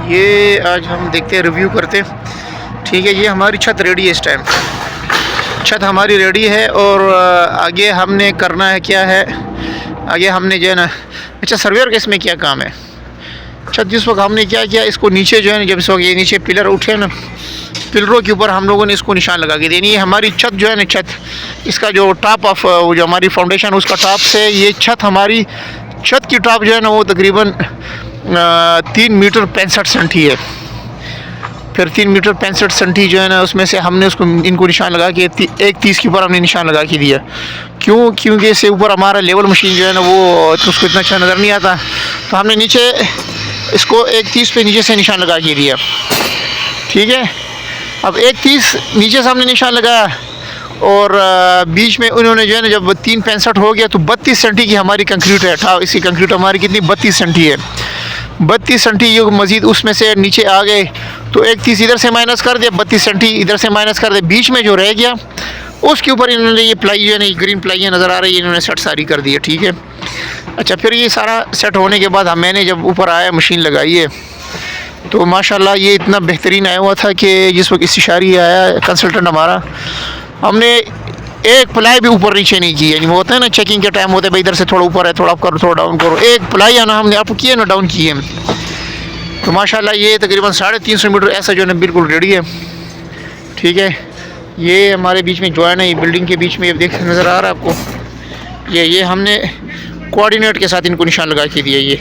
ये आज हम देखते हैं, रिव्यू करते हैं। ठीक है, ये हमारी छत रेडी है। इस टाइम छत हमारी रेडी है और आगे हमने करना है क्या है, आगे हमने जो है ना, अच्छा सर्वेयर का इसमें क्या काम है। छत जिस वक्त हमने क्या किया, इसको नीचे जो है ना, जब इस वक्त ये नीचे पिलर उठे ना, पिलरों के ऊपर हम लोगों ने इसको निशान लगा के देनी है। हमारी छत जो है ना, छत इसका जो टॉप ऑफ वो जो हमारी फाउंडेशन उसका टॉप से ये छत, हमारी छत की टॉप जो है ना वो तकरीबन 3 मीटर 65 सेंटी है। फिर 3 मीटर 65 सेंटी जो है ना, उसमें से हमने उसको इनको निशान लगा के 1.30 के ऊपर हमने निशान लगा के दिया। क्योंकि इससे ऊपर हमारा लेवल मशीन जो है ना वो तो उसको इतना अच्छा नज़र नहीं आता, तो हमने नीचे इसको 1.30 पे नीचे से निशान लगा के दिया। ठीक है, अब 1.30 नीचे से हमने निशान लगाया और बीच में उन्होंने जो है ना, जब 3.65 हो गया तो 32 सेंटी की हमारी कंक्रीट है। इसकी कंक्रीट हमारी कितनी 32 सेंटी है। 32 सेंटी ये मज़ीद उसमें से नीचे आ गए तो 1.30 इधर से माइनस कर दिया, 32 सेंटी इधर से माइनस कर दिया, बीच में जो रह गया उसके ऊपर इन्होंने ये प्लाई जो है ना, ग्रीन प्लाई नज़र आ रही है, इन्होंने सेट सारी कर दी है। ठीक है, अच्छा फिर ये सारा सेट होने के बाद मैंने जब ऊपर आया मशीन लगाई है तो माशाल्लाह ये इतना बेहतरीन आया हुआ था कि जिस वक्त इस्तिशारी आया कंसल्टेंट हमारा, हमने एक प्लाई भी ऊपर नीचे नहीं की। यानी वो होता है ना चेकिंग के टाइम होते हैं भाई, इधर से थोड़ा ऊपर है, थोड़ा अप करो, थोड़ा डाउन करो, एक प्लाई आना हमने अप किए ना डाउन किए। तो माशाल्लाह ये तकरीबन 350 मीटर ऐसा जो है ना बिल्कुल रेडी है। ठीक है, ये हमारे बीच में जॉइन है, ये बिल्डिंग के बीच में देख नज़र आ रहा है आपको, ये हमने कोऑर्डिनेट के साथ इनको निशान लगा के दिया ये।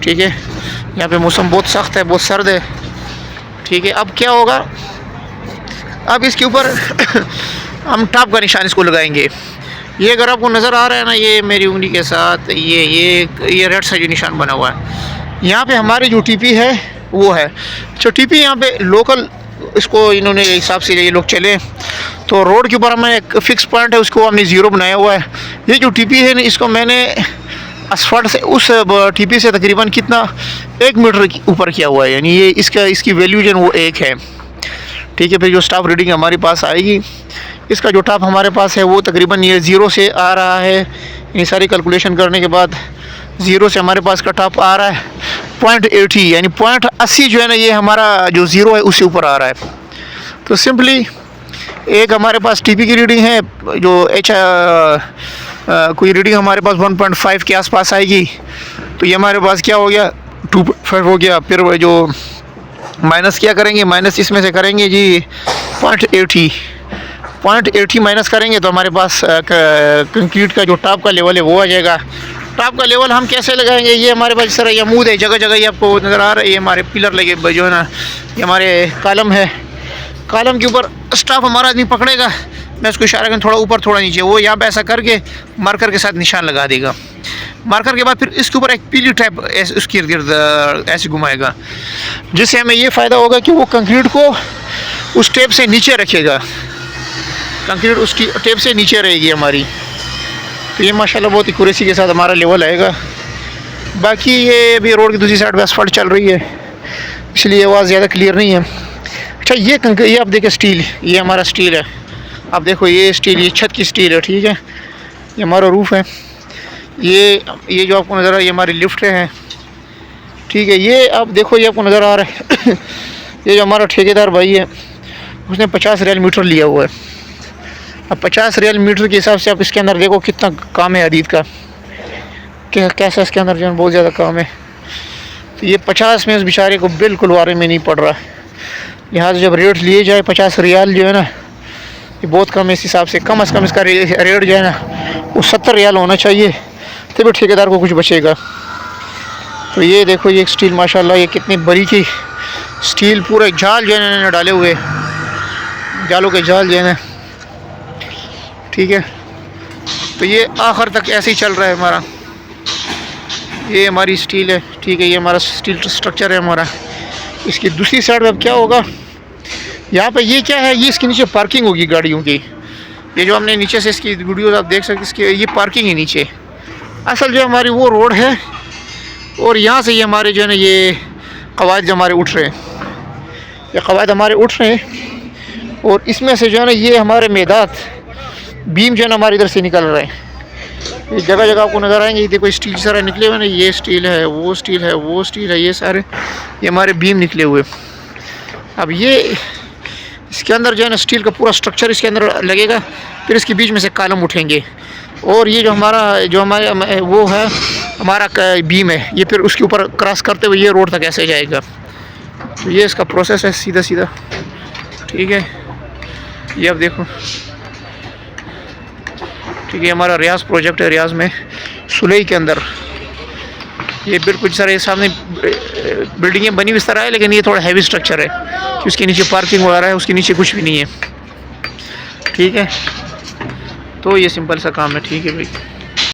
ठीक है, यहाँ पे मौसम बहुत सख्त है, बहुत सर्द है। ठीक है, अब क्या होगा, अब इसके ऊपर हम टॉप का निशान इसको लगाएंगे। ये अगर आपको नज़र आ रहा है ना, ये मेरी उंगली के साथ ये रेड सा जो निशान बना हुआ है, यहाँ पे हमारी जो टीपी है वो है। जो टीपी यहाँ पे लोकल इसको इन्होंने हिसाब से ये लोग चले, तो रोड के ऊपर हमें एक फ़िक्स पॉइंट है, उसको हमने ज़ीरो बनाया हुआ है। ये जो टीपी है ना, इसको मैंने असफल्ट से उस टीपी से तकरीबन कितना 1 मीटर ऊपर किया हुआ है, यानी ये इसकी वैल्यू जो वो 1 है। ठीक है, फिर जो स्टाफ रीडिंग हमारे पास आएगी, इसका जो टॉप हमारे पास है वो तकरीबन ये 0 से आ रहा है। ये सारी कैलकुलेशन करने के बाद 0 से हमारे पास का टॉप आ रहा है 0.80, यानी 0.80 जो है ना, ये हमारा जो 0 है उससे ऊपर आ रहा है। तो सिंपली एक हमारे पास टीपी की रीडिंग है जो कोई रीडिंग हमारे पास 1.5 के आसपास आएगी, तो ये हमारे पास क्या हो गया 2.5 हो गया। फिर जो माइनस क्या करेंगे, माइनस इसमें से करेंगे जी 0.80 माइनस करेंगे तो हमारे पास कंक्रीट का जो टॉप का लेवल है वो आ जाएगा। टॉप का लेवल हम कैसे लगाएंगे, ये हमारे पास इस तरह ये अमूद है, जगह जगह ये आपको नज़र आ रहा है, ये हमारे पिलर लगे जो है ना, ये हमारे कॉलम है, कॉलम के ऊपर स्टाफ हमारा आदमी पकड़ेगा, मैं उसको इशारा करूँ थोड़ा ऊपर थोड़ा नीचे, वो यहाँ पे ऐसा करके मार्कर के साथ निशान लगा देगा। मार्कर के बाद फिर इसके ऊपर एक पीली टाइप उसके इर्द गिर्द ऐसे घुमाएगा, जिससे हमें ये फ़ायदा होगा कि वो कंक्रीट को उस टेप से नीचे रखेगा, कंक्रीट उसकी टेप से नीचे रहेगी हमारी। तो ये माशाल्लाह बहुत ही एक्यूरेसी के साथ हमारा लेवल आएगा। बाकी ये अभी रोड की दूसरी साइड पर असफल्ट चल रही है, इसलिए आवाज़ ज़्यादा क्लियर नहीं है। अच्छा ये आप देखें स्टील, ये हमारा स्टील है, आप देखो ये स्टील, ये छत की स्टील है। ठीक है, ये हमारा रूफ़ है, ये जो आपको नज़र आ रहा है ये हमारी लिफ्ट है। ठीक है, ये आप देखो ये आपको नज़र आ रहा है ये जो हमारा ठेकेदार भाई है उसने 50 रियाल मीटर लिया हुआ है। अब 50 रियाल मीटर के हिसाब से आप इसके अंदर देखो कितना काम है हदीद का, कैसा इसके अंदर जो है बहुत ज़्यादा काम है। तो ये 50 में उस बेचारे को बिल्कुल वारे में नहीं पड़ रहा। यहाँ से जब रेट लिए जाए 50 रियाल जो है ना, ये बहुत कम है। इस हिसाब से कम से कम इसका रेट जो है ना वो 70 रियाल होना चाहिए, तभी ठेकेदार को कुछ बचेगा। तो ये देखो ये स्टील माशाल्लाह ये कितनी बड़ी की स्टील, पूरे जाल जो है ना डाले हुए, जालों के जाल जो है ना। ठीक है, तो ये आखिर तक ऐसे ही चल रहा है हमारा, ये हमारी स्टील है। ठीक है, ये हमारा स्टील स्ट्रक्चर है हमारा। इसकी दूसरी साइड में अब क्या होगा, यहाँ पे ये क्या है, ये इसके नीचे पार्किंग होगी गाड़ियों की। ये जो हमने नीचे से इसकी वीडियोस आप देख सकते, इसके ये पार्किंग है नीचे। असल जो हमारी वो रोड है और यहाँ से ये हमारे जो है ना ये कवायद जो हमारे उठ रहे हैं, ये कवायद हमारे उठ रहे हैं और इसमें से जो है ना ये हमारे मैदात बीम जो है ना हमारे इधर से निकल रहे हैं। ये जगह जगह आपको नज़र आएंगे। ये देखो स्टील सारा निकले हुए ना, ये स्टील है, वो स्टील है, वो स्टील है, ये सारे ये हमारे बीम निकले हुए। अब ये इसके अंदर जो है ना स्टील का पूरा स्ट्रक्चर इसके अंदर लगेगा, फिर इसके बीच में से कॉलम उठेंगे, और ये जो हमारे वो है हमारा बीम है, ये फिर उसके ऊपर क्रॉस करते हुए ये रोड तक ऐसे जाएगा। तो ये इसका प्रोसेस है सीधा सीधा, ठीक है। ये अब देखो, ठीक है, हमारा रियाज प्रोजेक्ट है, रियाज में सुलई के अंदर। ये बिल्कुल सारे सामने बिल्डिंगें बनी हुई इस तरह है, लेकिन ये थोड़ा हैवी स्ट्रक्चर है कि उसके नीचे पार्किंग वगैरह है, उसके नीचे कुछ भी नहीं है, ठीक है। तो ये सिंपल सा काम है, ठीक है भाई।